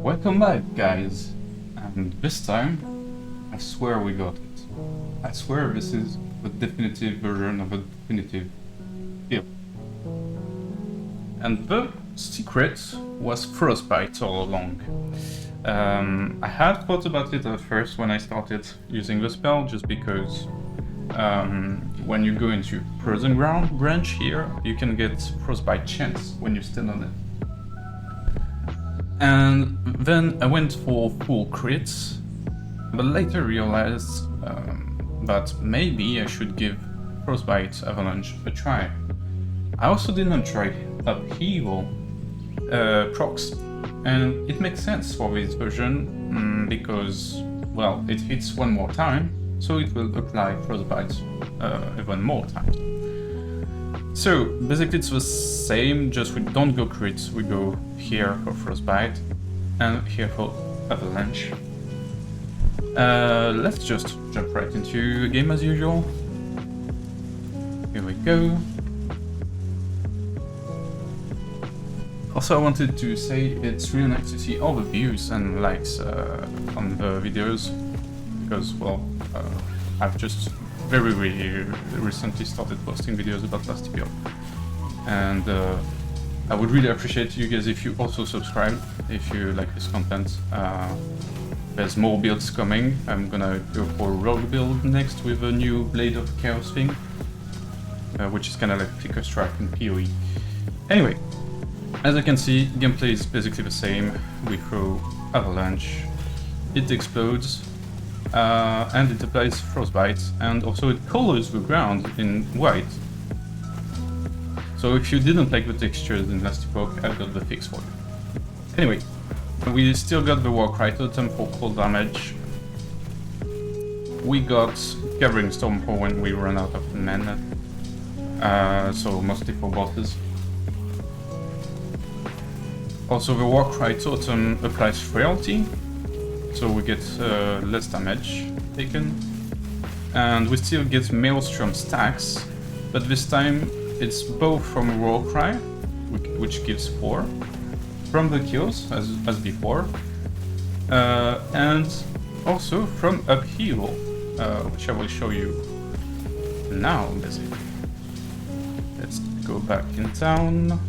Welcome back, guys. And this time, I swear we got it. I swear this is the definitive version of a definitive deal. And the secret was Frostbite all along. I had thought about it at first when I started using the spell, just because when you go into Frozen Ground branch here, you can get Frostbite chance when you stand on it. And then I went for full crits, but later realized that maybe I should give Frostbite Avalanche a try. I also didn't try Upheaval procs, and it makes sense for this version because, well, it hits one more time, so it will apply Frostbite even more times. So basically it's the same, just we don't go crits, we go here for Frostbite and here for Avalanche. Let's just jump right into the game as usual. Here we go. Also, I wanted to say it's really nice to see all the views and likes on the videos, because, well, I've just very recently started posting videos about last year, and I would really appreciate you guys if you also subscribe if you like this content. There's more builds coming. I'm gonna go for a rogue build next with a new Blade of Chaos thing, which is kind of like Xethrocc in PoE. Anyway, as you can see, gameplay is basically the same. We throw Avalanche, it explodes, and it applies Frostbite, and also it colors the ground in white. So if you didn't like the textures in last Epoch, I've got the fix for you. Anyway, we still got the Warcry Totem for cold damage. We got Gathering Storm for when we run out of mana, so mostly for bosses. Also, the Warcry Totem applies Frailty, so we get less damage taken. And we still get Maelstrom stacks, but this time it's both from Warcry, which gives 4, from the kills, as before, and also from Upheaval, which I will show you now, basically. Let's go back in town.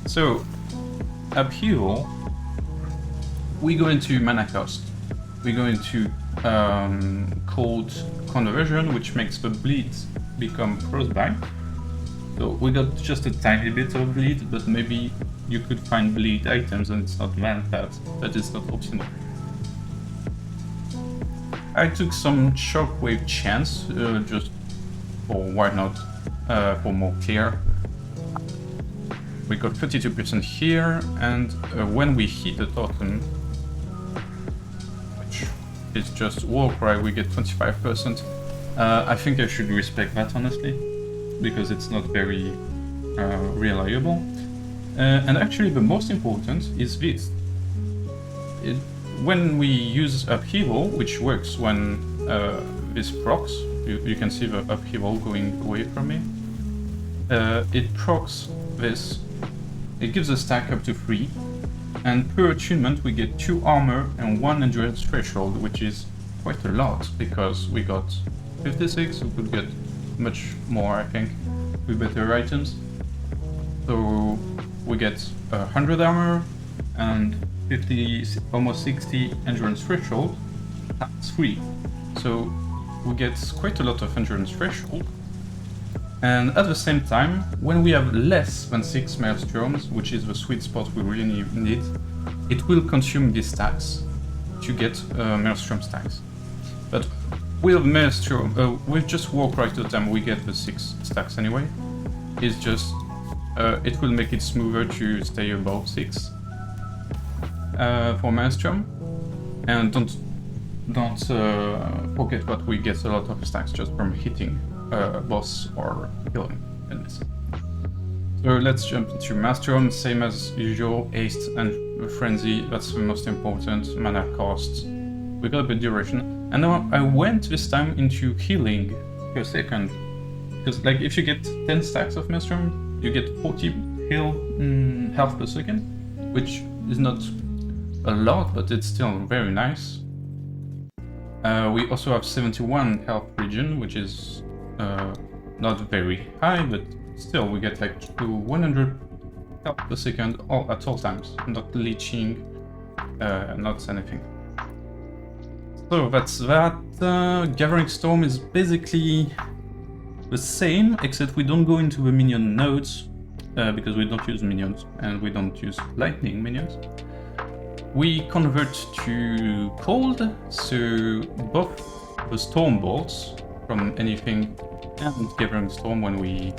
So, Upheaval, we go into mana cost. We go into cold conversion, which makes the bleed become Frostbite. So we got just a tiny bit of bleed, but maybe you could find bleed items and it's not that is not optional. I took some shockwave chance, just for why not, for more clear. We got 32% here, and when we hit the totem, which is just Warcry, we get 25%. I think I should respect that, honestly, because it's not very reliable. And actually the most important is this. When we use Upheaval, which works when this procs, you can see the Upheaval going away from me, it procs this. It gives a stack up to 3, and per attunement we get 2 armor and 1 endurance threshold, which is quite a lot, because we got 56, we could get much more, I think, with better items. So we get 100 armor and 50, almost 60 endurance threshold. That's 3. So we get quite a lot of endurance threshold. And at the same time, when we have less than 6 Maelstroms, which is the sweet spot we really need, it will consume these stacks to get Maelstrom stacks. But with Maelstrom, with just Warcry Totem, we get the 6 stacks anyway. It's just, it will make it smoother to stay above 6 for Maelstrom. And don't forget that we get a lot of stacks just from hitting boss or killing in this. So let's jump into Maelstrom, same as usual, haste and frenzy, that's the most important, mana cost. We got a bit duration. And now I went this time into healing per second. Because like if you get 10 stacks of Maelstrom, you get 40 heal health per second. which is not a lot, but it's still very nice. We also have 71 health regen, which is not very high, but still we get like to 100 health per second at all times, not leeching, not anything. So that's that. Gathering Storm is basically the same, except we don't go into the minion nodes, because we don't use minions, and we don't use lightning minions. We convert to cold, so both the storm bolts from anything and Gathering Storm when we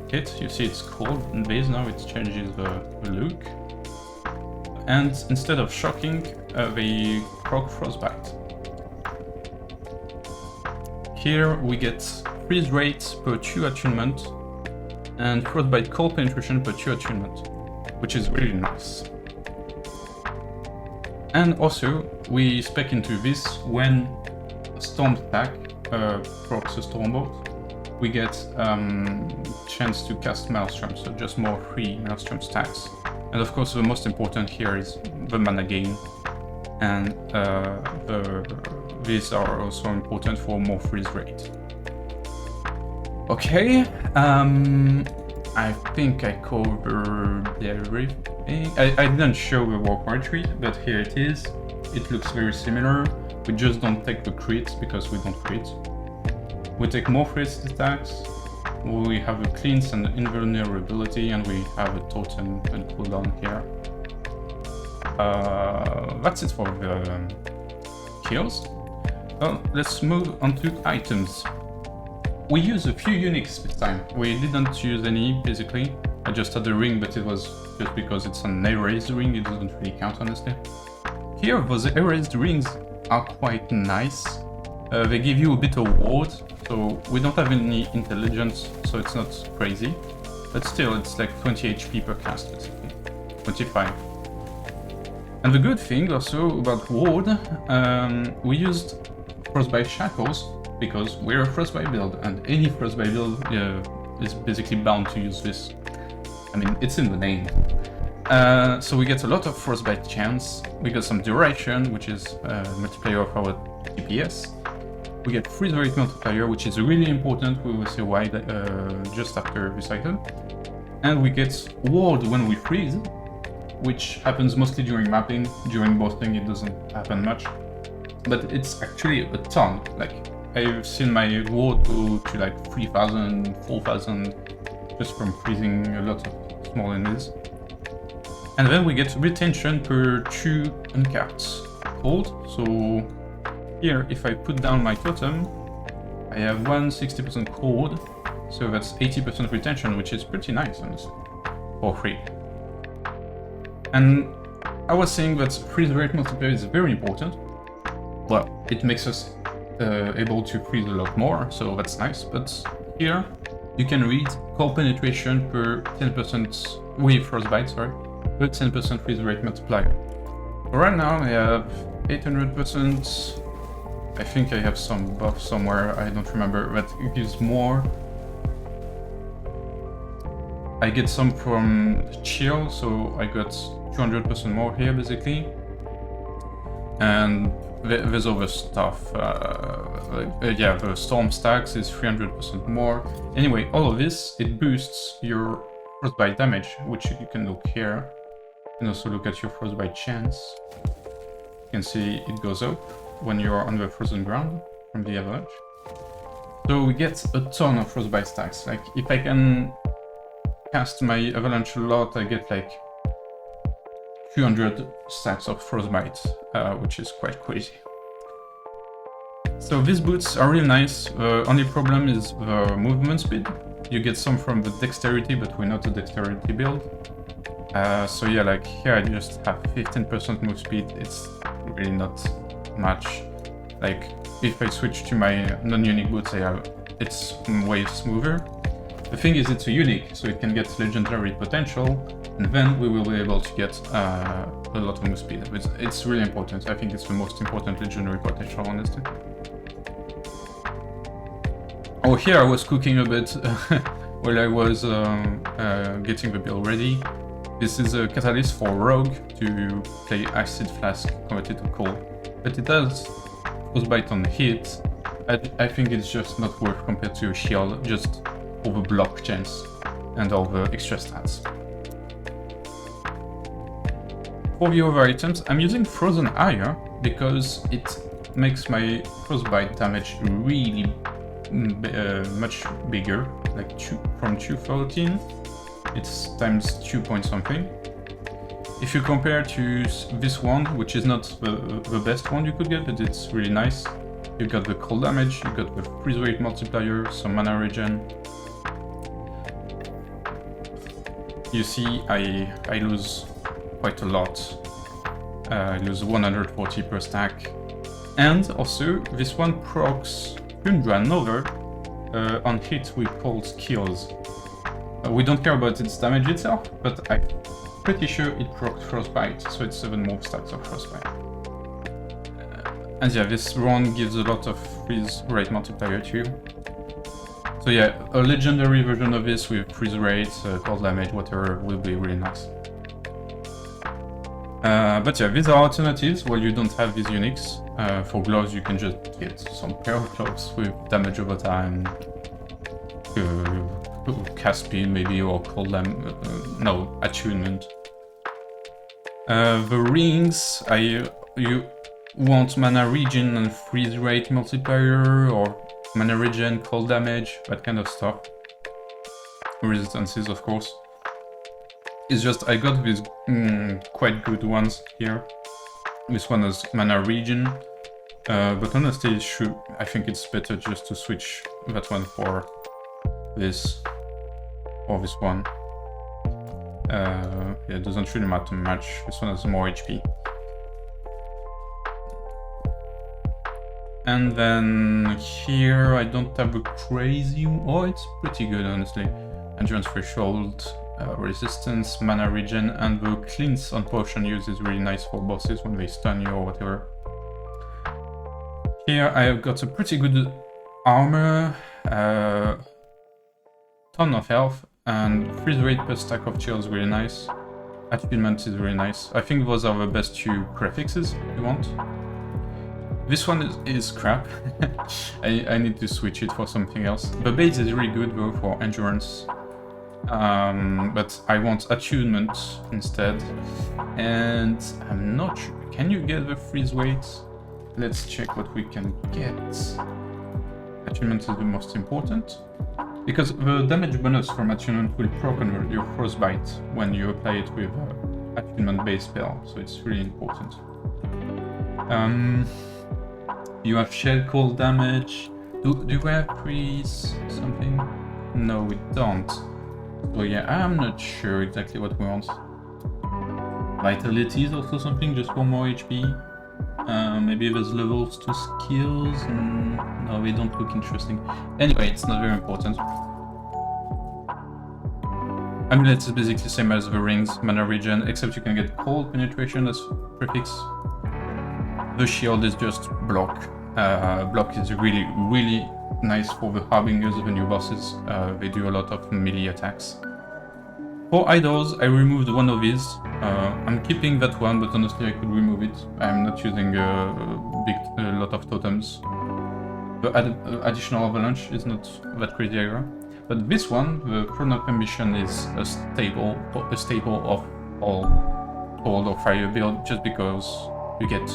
hit, you see it's cold in base now, it changes the look. And instead of shocking, they proc Frostbite. Here we get freeze rate per 2 attunement and Frostbite cold penetration per 2 attunement, which is really nice. And also, we spec into this when a storm stack procs a storm bolt, we get chance to cast Maelstrom, so just more free Maelstrom stacks. And of course, the most important here is the mana gain, and these are also important for more freeze rate. Okay, I think I covered everything. I didn't show the Warp Retreat, but here it is. It looks very similar. We just don't take the crits because we don't crit. We take more freeze attacks. We have a cleanse and invulnerability, and we have a totem and cooldown here. That's it for the kills. Well, let's move on to items. We use a few uniques this time. We didn't use any, basically. I just had the ring, but it was just because it's an erased ring, it doesn't really count, honestly. Here, those erased rings are quite nice. They give you a bit of ward, so we don't have any intelligence, so it's not crazy. But still, it's like 20 HP per cast, basically. 25. And the good thing also about ward, we used Frostbite Shackles, because we're a Frostbite build, and any Frostbite build is basically bound to use this. I mean, it's in the name. So we get a lot of Frostbite chance, we get some duration, which is multiplier of our DPS. We get freeze rate multiplier, which is really important, we will see why just after this item. And we get ward when we freeze, which happens mostly during mapping. During boosting it doesn't happen much. But it's actually a ton, like I've seen my ward go to like 3000, 4000 just from freezing a lot of small enemies. And then we get retention per 2 uncapped cold. So here, if I put down my totem, I have 60% cold, so that's 80% retention, which is pretty nice, honestly, for free. And I was saying that freeze rate multiplier is very important. Well, it makes us able to freeze a lot more, so that's nice. But here, you can read cold penetration per 10% with Frostbite, sorry, per 10% freeze rate multiplier. So right now I have 800%. I think I have some buff somewhere, I don't remember, but it gives more. I get some from chill, so I got 200% more here basically. And there's other stuff, yeah, the storm stacks is 300% more. Anyway, all of this, it boosts your Frostbite damage, which you can look here. You can also look at your Frostbite chance. You can see it goes up when you're on the frozen ground from the Avalanche. So we get a ton of Frostbite stacks. Like, if I can cast my Avalanche a lot, I get like 200 stacks of Frostbite, which is quite crazy. So these boots are really nice. The only problem is the movement speed. You get some from the dexterity, but we're not a dexterity build. So yeah, like here I just have 15% move speed. It's really not much. Like, if I switch to my non-unique boots, it's way smoother. The thing is, it's a unique, so it can get legendary potential, and then we will be able to get a lot of move speed. It's really important. I think it's the most important legendary potential, honestly. Oh, here I was cooking a bit while I was getting the build ready. This is a catalyst for Rogue to play Acid Flask converted to cold, but it has Frostbite on hit. I think it's just not worth compared to a shield, just for the block chance and all the extra stats. For the other items, I'm using Frozen Ire because it makes my Frostbite damage really much bigger, like from 213, it's times 2 point something. If you compare to this one, which is not the best one you could get, but it's really nice. You got the cold damage, you got the freeze rate multiplier, some mana regen. You see, I lose quite a lot. I lose 140 per stack. And also, this one procs Tundra Nova on hit with cold skills. We don't care about its damage itself, but I'm pretty sure it procs Frostbite, so it's 7 more stacks of Frostbite. And yeah, this run gives a lot of freeze rate multiplier too. So yeah, a legendary version of this with freeze rate, cold damage, whatever, will be really nice. But yeah, these are alternatives while you don't have these uniques. For gloves, you can just get some pair of gloves with damage over time, cast speed maybe, or cold no, attunement. The rings, you want mana regen and freeze rate multiplier, or mana regen, cold damage, that kind of stuff. Resistances, of course. It's just I got these quite good ones here. This one has mana regen, but honestly, I think it's better just to switch that one for this, or this one. Yeah, it doesn't really matter much. This one has more HP. And then here I don't have a crazy... Oh, it's pretty good, honestly. Endurance threshold, resistance, mana regen, and the cleanse on potion use is really nice for bosses when they stun you or whatever. Here I've got a pretty good armor, ton of health, and freeze rate per stack of chill is really nice. Attunement is really nice. I think those are the best 2 prefixes you want. This one is crap. I need to switch it for something else. The base is really good though for endurance. But I want attunement instead. And I'm not sure. Can you get the freeze weight? Let's check what we can get. Attunement is the most important. Because the damage bonus from attunement will proc on your Frostbite when you apply it with attunement base spell, so it's really important. You have shell cold damage. Do we have freeze something? No, we don't. So yeah, I'm not sure exactly what we want. Vitality is also something, just for more HP. Maybe there's levels to skills. No, they don't look interesting. Anyway, it's not very important. I mean, it's basically the same as the rings, mana regen, except you can get cold penetration as prefix. The shield is just block. Block is really, really nice for the Harbingers of the new bosses. They do a lot of melee attacks. For idols, I removed one of these. I'm keeping that one, but honestly I could remove it. I'm not using a lot of totems. The additional Avalanche is not that crazy either. But this one, the Chronal Ambition, is a staple of all Cold or Fire build, just because you get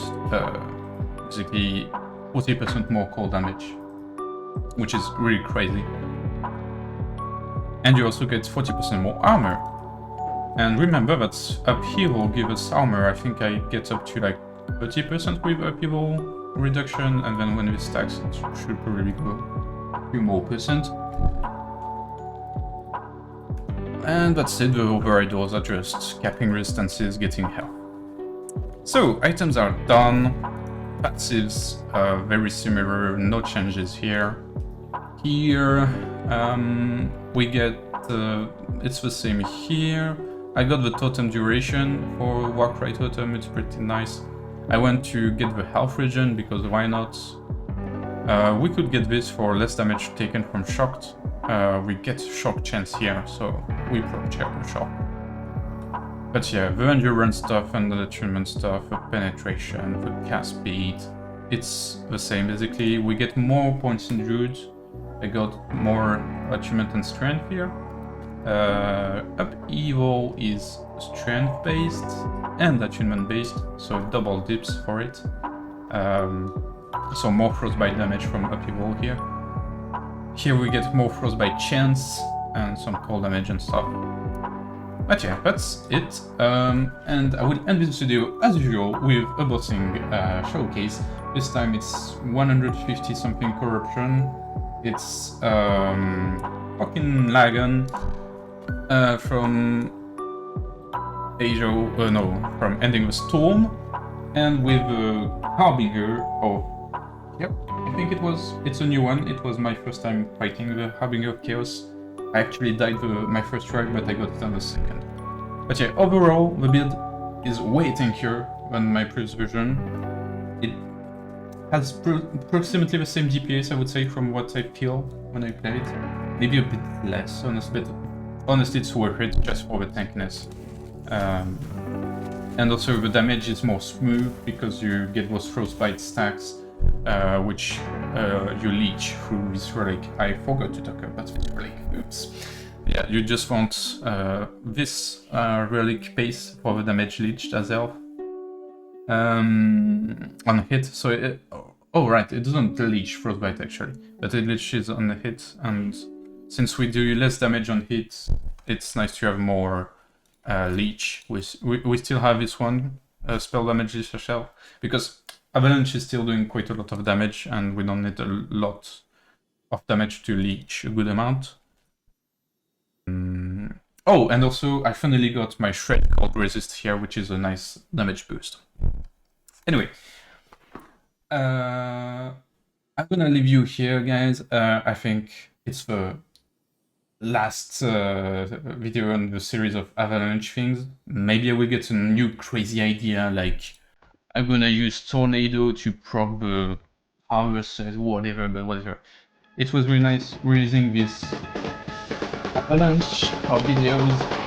basically 40% more cold damage, which is really crazy. And you also get 40% more armor. And remember that upheaval gives us armor. I think I get up to like 30% with upheaval reduction, and then when it stacks, it should probably go a few more percent. And that's it, the override doors are just capping resistances, getting health. So, items are done. Passives are very similar, no changes here. Here, we get, it's the same here. I got the totem duration for Warcry totem, it's pretty nice. I went to get the health regen because why not? We could get this for less damage taken from shocked. We get shock chance here, so we proc check the shock. But yeah, the endurance stuff and the attunement stuff, the penetration, the cast speed, it's the same basically. We get more points in Druid. I got more attunement and strength here. Upheaval is strength based and attunement based, so double dips for it. So more frostbite damage from upheaval here. Here we get more frostbite chance and some cold damage and stuff. But yeah, that's it. And I will end this video as usual with a bossing showcase. This time it's 150 something corruption. It's fucking Lagon from Asia, from Ending the Storm, and with Harbinger of, yep, I think it's a new one. It was my first time fighting the Harbinger of Chaos. I actually died my first try, but I got it on the second. But yeah, overall, the build is way tankier than my previous version. It has approximately the same DPS, I would say, from what I feel when I play it. Maybe a bit less, honestly, but honestly it's worth it just for the tankiness. And also the damage is more smooth because you get those frostbite stacks, which you leech through this relic. I forgot to talk about this relic, oops. Yeah, you just want this relic base for the damage leached as well. On hit, so right, it doesn't leech frostbite actually, but it leeches on the hit, and since we do less damage on hit, it's nice to have more leech. We still have this one spell damage shell, because Avalanche is still doing quite a lot of damage, and we don't need a lot of damage to leech a good amount. Oh, and also I finally got my Shred Cold Resist here, which is a nice damage boost. Anyway, I'm gonna leave you here, guys. I think it's the last video on the series of Avalanche things. Maybe I will get a new crazy idea, like I'm gonna use Tornado to proc the harvest, whatever, but whatever. It was really nice releasing this Avalanche of videos.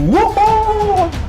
Woohoo!